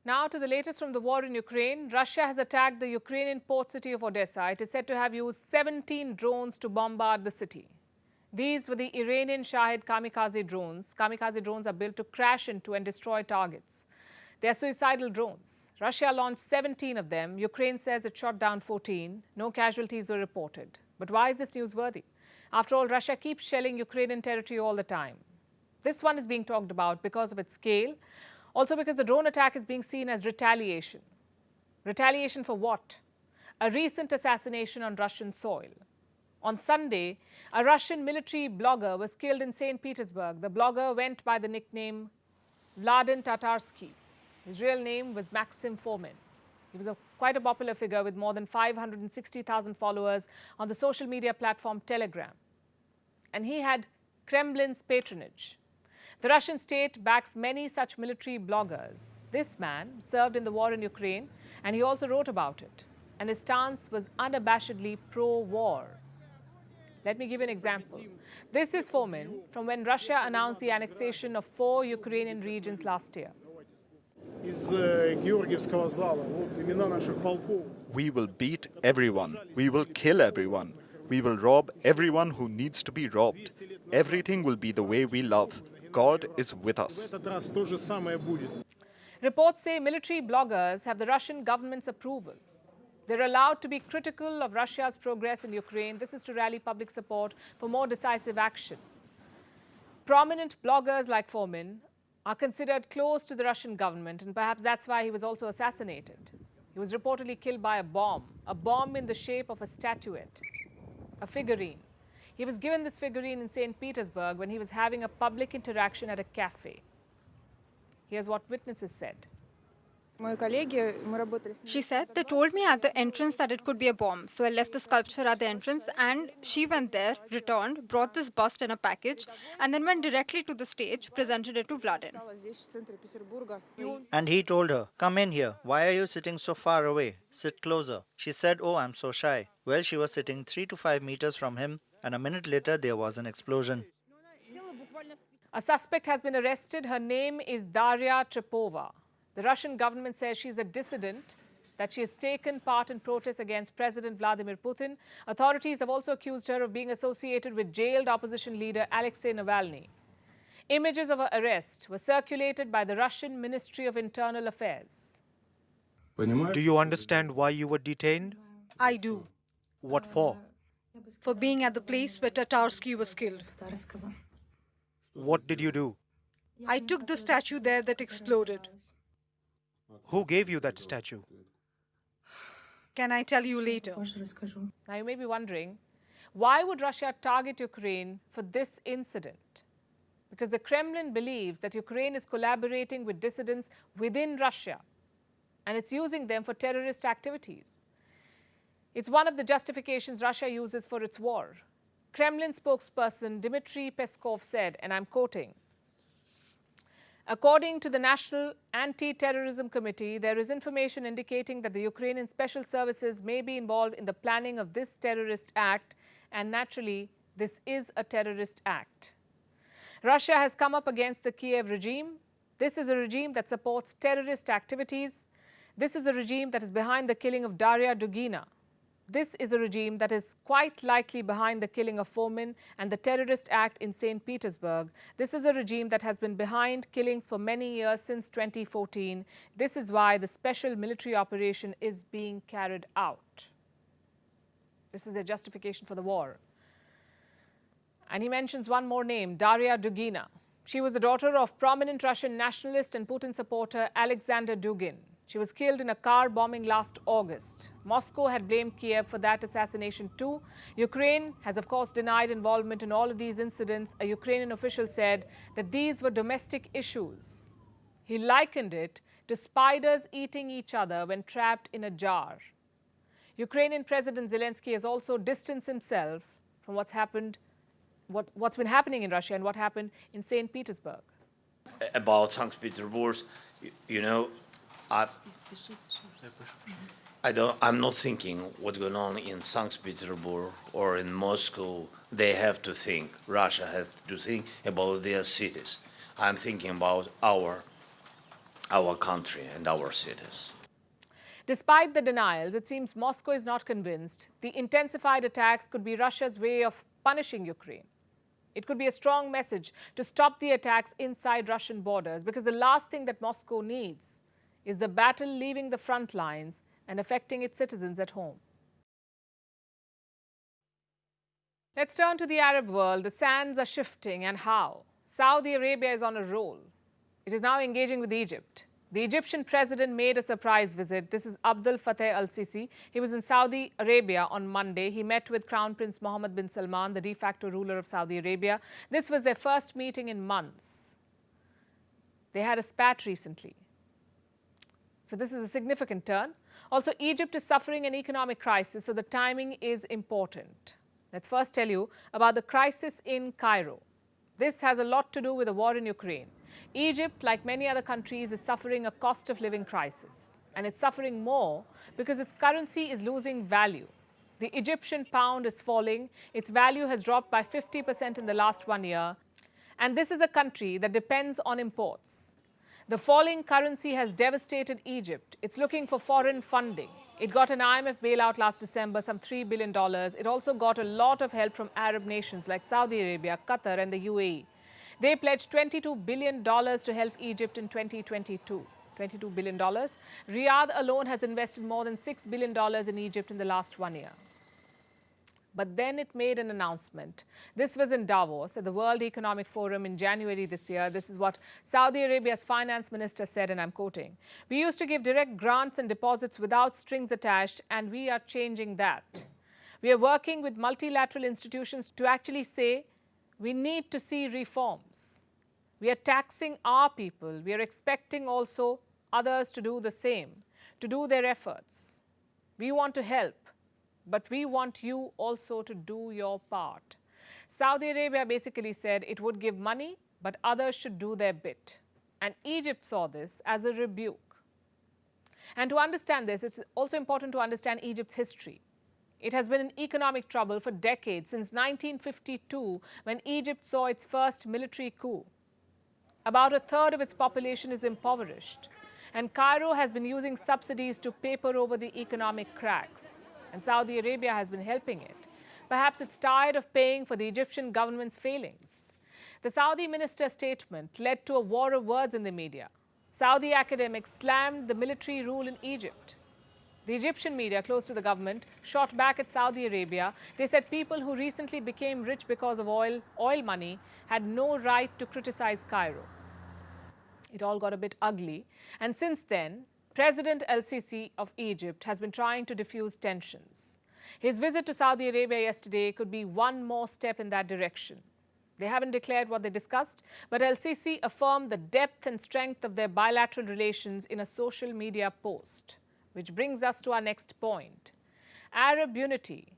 Now to the latest from the war in Ukraine. Russia has attacked the Ukrainian port city of Odessa. It is said to have used 17 drones to bombard the city. These were the Iranian Shahid kamikaze drones. Kamikaze drones are built to crash into and destroy targets. They are suicidal drones. Russia launched 17 of them. Ukraine says it shot down 14. No casualties were reported. But why is this newsworthy? After all, Russia keeps shelling Ukrainian territory all the time. This one is being talked about because of its scale. Also because the drone attack is being seen as retaliation. Retaliation for what? A recent assassination on Russian soil. On Sunday, a Russian military blogger was killed in St. Petersburg. The blogger went by the nickname Vladimir Tatarsky. His real name was Maxim Fomin. He was quite a popular figure with more than 560,000 followers on the social media platform Telegram. And he had Kremlin's patronage. The Russian state backs many such military bloggers. This man served in the war in Ukraine, and he also wrote about it. And his stance was unabashedly pro-war. Let me give you an example. This is Fomin from when Russia announced the annexation of 4 Ukrainian regions last year. We will beat everyone. We will kill everyone. We will rob everyone who needs to be robbed. Everything will be the way we love. God is with us. Reports say military bloggers have the Russian government's approval. They're allowed to be critical of Russia's progress in Ukraine. This is to rally public support for more decisive action. Prominent bloggers like Fomin are considered close to the Russian government, and perhaps that's why he was also assassinated. He was reportedly killed by a bomb in the shape of a statuette, a figurine. He was given this figurine in St. Petersburg when he was having a public interaction at a cafe. Here's what witnesses said. She said, they told me at the entrance that it could be a bomb. So I left the sculpture at the entrance and she went there, returned, brought this bust in a package and then went directly to the stage, presented it to Vladimir. And he told her, come in here. Why are you sitting so far away? Sit closer. She said, oh, I'm so shy. Well, she was sitting 3 to 5 meters from him and a minute later there was an explosion. A suspect has been arrested. Her name is Daria Trepova. The Russian government says she's a dissident, that she has taken part in protests against President Vladimir Putin. Authorities have also accused her of being associated with jailed opposition leader Alexei Navalny. Images of her arrest were circulated by the Russian Ministry of Internal Affairs. Do you understand why you were detained? I do. What for? For being at the place where Tatarsky was killed. What did you do? I took the statue there that exploded. Who gave you that statue? Can I tell you later? Now you may be wondering, why would Russia target Ukraine for this incident? Because the Kremlin believes that Ukraine is collaborating with dissidents within Russia and it's using them for terrorist activities. It's one of the justifications Russia uses for its war. Kremlin spokesperson Dmitry Peskov said, and I'm quoting, according to the National Anti-Terrorism Committee, there is information indicating that the Ukrainian special services may be involved in the planning of this terrorist act, and naturally, this is a terrorist act. Russia has come up against the Kiev regime. This is a regime that supports terrorist activities. This is a regime that is behind the killing of Daria Dugina. This is a regime that is quite likely behind the killing of Fomin and the terrorist act in St. Petersburg. This is a regime that has been behind killings for many years since 2014. This is why the special military operation is being carried out. This is their justification for the war. And he mentions one more name, Daria Dugina. She was the daughter of prominent Russian nationalist and Putin supporter Alexander Dugin. She was killed in a car bombing last August. Moscow had blamed Kiev for that assassination too. Ukraine has, of course, denied involvement in all of these incidents. A Ukrainian official said that these were domestic issues. He likened it to spiders eating each other when trapped in a jar. Ukrainian President Zelensky has also distanced himself from what's been happening in Russia and what happened in St. Petersburg. About St. Petersburg, you know, I'm not thinking what's going on in St. Petersburg or in Moscow. They have to think, Russia has to think about their cities. I'm thinking about our our country and our cities. Despite the denials, it seems Moscow is not convinced the intensified attacks could be Russia's way of punishing Ukraine. It could be a strong message to stop the attacks inside Russian borders, because the last thing that Moscow needs is the battle leaving the front lines and affecting its citizens at home. Let's turn to the Arab world. The sands are shifting, and how? Saudi Arabia is on a roll. It is now engaging with Egypt. The Egyptian president made a surprise visit. This is Abdel Fattah al-Sisi. He was in Saudi Arabia on Monday. He met with Crown Prince Mohammad bin Salman, the de facto ruler of Saudi Arabia. This was their first meeting in months. They had a spat recently. So this is a significant turn. Also, Egypt is suffering an economic crisis, so the timing is important. Let's first tell you about the crisis in Cairo. This has a lot to do with the war in Ukraine. Egypt, like many other countries, is suffering a cost of living crisis. And it's suffering more because its currency is losing value. The Egyptian pound is falling. Its value has dropped by 50% in the last 1 year. And this is a country that depends on imports. The falling currency has devastated Egypt. It's looking for foreign funding. It got an IMF bailout last December, some $3 billion. It also got a lot of help from Arab nations like Saudi Arabia, Qatar, and the UAE. They pledged $22 billion to help Egypt in 2022. $22 billion. Riyadh alone has invested more than $6 billion in Egypt in the last 1 year. But then it made an announcement. This was in Davos at the World Economic Forum in January this year. This is what Saudi Arabia's finance minister said, and I'm quoting, "We used to give direct grants and deposits without strings attached, and we are changing that. We are working with multilateral institutions to actually say we need to see reforms. We are taxing our people. We are expecting also others to do the same, to do their efforts. We want to help, but we want you also to do your part." Saudi Arabia basically said it would give money, but others should do their bit. And Egypt saw this as a rebuke. And to understand this, it's also important to understand Egypt's history. It has been in economic trouble for decades, since 1952, when Egypt saw its first military coup. About a third of its population is impoverished, and Cairo has been using subsidies to paper over the economic cracks, and Saudi Arabia has been helping it. Perhaps it's tired of paying for the Egyptian government's failings. The Saudi minister's statement led to a war of words in the media. Saudi academics slammed the military rule in Egypt. The Egyptian media, close to the government, shot back at Saudi Arabia. They said people who recently became rich because of oil money had no right to criticize Cairo. It all got a bit ugly. And since then, President el-Sisi of Egypt has been trying to diffuse tensions. His visit to Saudi Arabia yesterday could be one more step in that direction. They haven't declared what they discussed, but el-Sisi affirmed the depth and strength of their bilateral relations in a social media post. Which brings us to our next point, Arab unity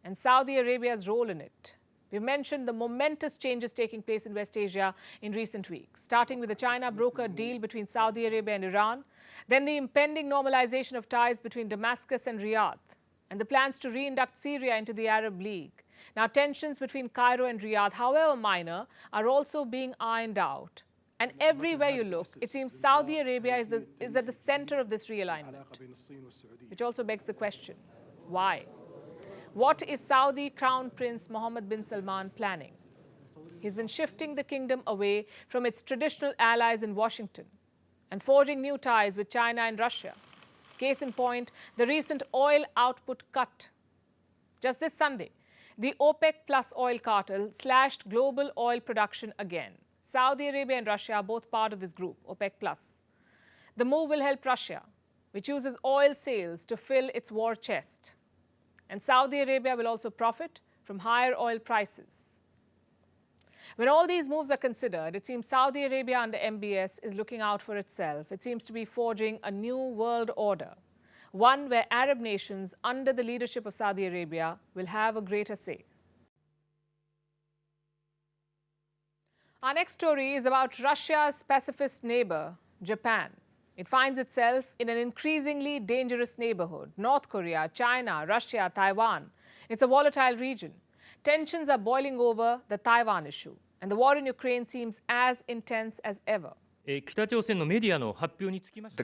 and Saudi Arabia's role in it. We've mentioned the momentous changes taking place in West Asia in recent weeks, starting with the China brokered deal between Saudi Arabia and Iran, then the impending normalization of ties between Damascus and Riyadh, and the plans to reinduct Syria into the Arab League. Now, tensions between Cairo and Riyadh, however minor, are also being ironed out. And everywhere you look, it seems Saudi Arabia is at the center of this realignment, which also begs the question, why? What is Saudi Crown Prince Mohammad bin Salman planning? He's been shifting the kingdom away from its traditional allies in Washington and forging new ties with China and Russia. Case in point, the recent oil output cut. Just this Sunday, the OPEC plus oil cartel slashed global oil production again. Saudi Arabia and Russia are both part of this group, OPEC+. The move will help Russia, which uses oil sales to fill its war chest. And Saudi Arabia will also profit from higher oil prices. When all these moves are considered, it seems Saudi Arabia under MBS is looking out for itself. It seems to be forging a new world order, one where Arab nations under the leadership of Saudi Arabia will have a greater say. Our next story is about Russia's pacifist neighbor, Japan. It finds itself in an increasingly dangerous neighborhood. North Korea, China, Russia, Taiwan. It's a volatile region. Tensions are boiling over the Taiwan issue, and the war in Ukraine seems as intense as ever. The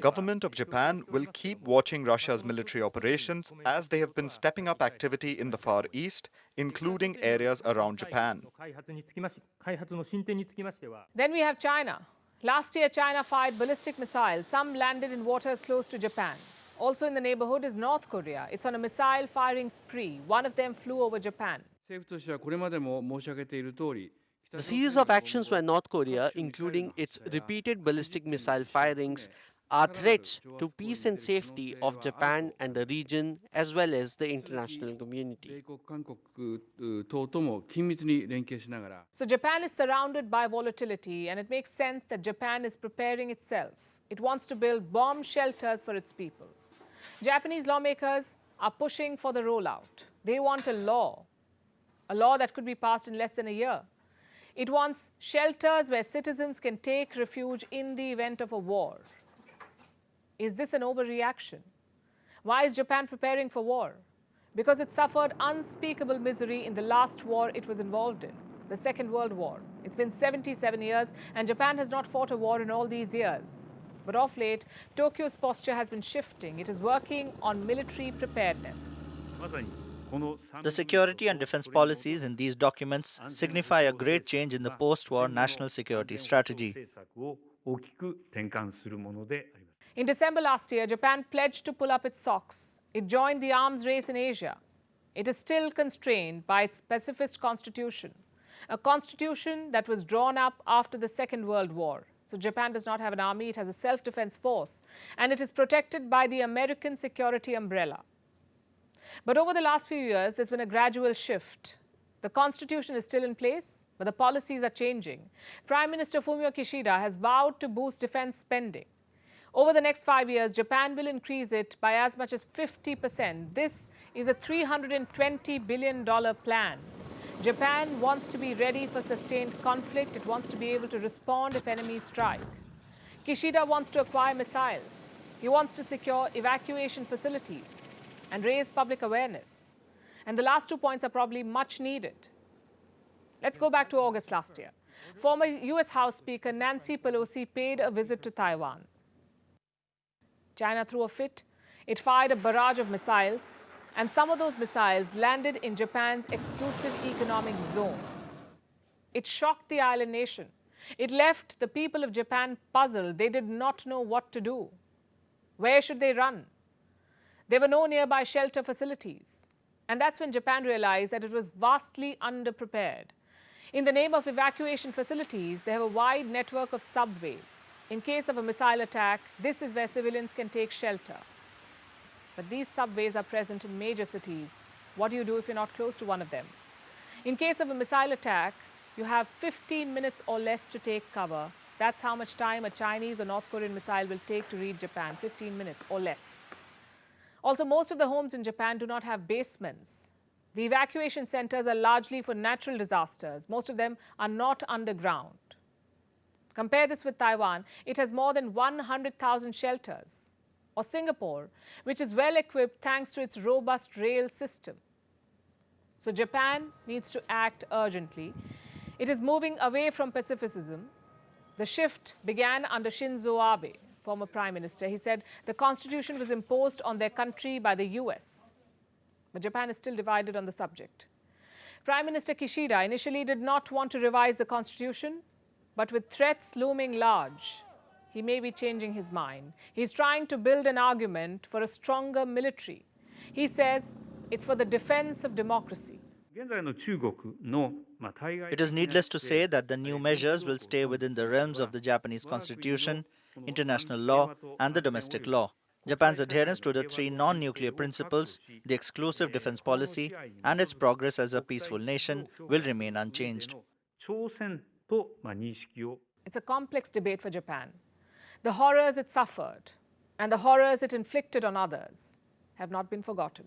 government of Japan will keep watching Russia's military operations as they have been stepping up activity in the Far East, including areas around Japan. Then we have China. Last year, China fired ballistic missiles. Some landed in waters close to Japan. Also in the neighbourhood is North Korea. It's on a missile firing spree. One of them flew over Japan. The series of actions by North Korea, including its repeated ballistic missile firings, are threats to peace and safety of Japan and the region, as well as the international community. So Japan is surrounded by volatility, and it makes sense that Japan is preparing itself. It wants to build bomb shelters for its people. Japanese lawmakers are pushing for the rollout. They want a law that could be passed in less than a year. It wants shelters where citizens can take refuge in the event of a war. Is this an overreaction? Why is Japan preparing for war? Because it suffered unspeakable misery in the last war it was involved in, the Second World War. It's been 77 years, and Japan has not fought a war in all these years. But of late, Tokyo's posture has been shifting. It is working on military preparedness. The security and defense policies in these documents signify a great change in the post-war national security strategy. In December last year, Japan pledged to pull up its socks. It joined the arms race in Asia. It is still constrained by its pacifist constitution, a constitution that was drawn up after the Second World War. So Japan does not have an army, it has a self-defense force, and it is protected by the American security umbrella. But over the last few years, there's been a gradual shift. The constitution is still in place, but the policies are changing. Prime Minister Fumio Kishida has vowed to boost defense spending. Over the next 5 years, Japan will increase it by as much as 50%. This is a $320 billion plan. Japan wants to be ready for sustained conflict. It wants to be able to respond if enemies strike. Kishida wants to acquire missiles. He wants to secure evacuation facilities and raise public awareness. And the last 2 points are probably much needed. Let's go back to August last year. Former US House Speaker Nancy Pelosi paid a visit to Taiwan. China threw a fit. It fired a barrage of missiles, and some of those missiles landed in Japan's exclusive economic zone. It shocked the island nation. It left the people of Japan puzzled. They did not know what to do. Where should they run? There were no nearby shelter facilities. And that's when Japan realized that it was vastly underprepared. In the name of evacuation facilities, they have a wide network of subways. In case of a missile attack, this is where civilians can take shelter. But these subways are present in major cities. What do you do if you're not close to one of them? In case of a missile attack, you have 15 minutes or less to take cover. That's how much time a Chinese or North Korean missile will take to reach Japan, 15 minutes or less. Also, most of the homes in Japan do not have basements. The evacuation centers are largely for natural disasters. Most of them are not underground. Compare this with Taiwan. It has more than 100,000 shelters. Or Singapore, which is well equipped thanks to its robust rail system. So Japan needs to act urgently. It is moving away from pacificism. The shift began under Shinzo Abe, former prime minister. He said the constitution was imposed on their country by the US. But Japan is still divided on the subject. Prime Minister Kishida initially did not want to revise the constitution, but with threats looming large, he may be changing his mind. He's trying to build an argument for a stronger military. He says it's for the defense of democracy. It is needless to say that the new measures will stay within the realms of the Japanese constitution, international law, and the domestic law. Japan's adherence to the 3 non-nuclear principles, the exclusive defense policy, and its progress as a peaceful nation will remain unchanged. It's a complex debate for Japan. The horrors it suffered and the horrors it inflicted on others have not been forgotten.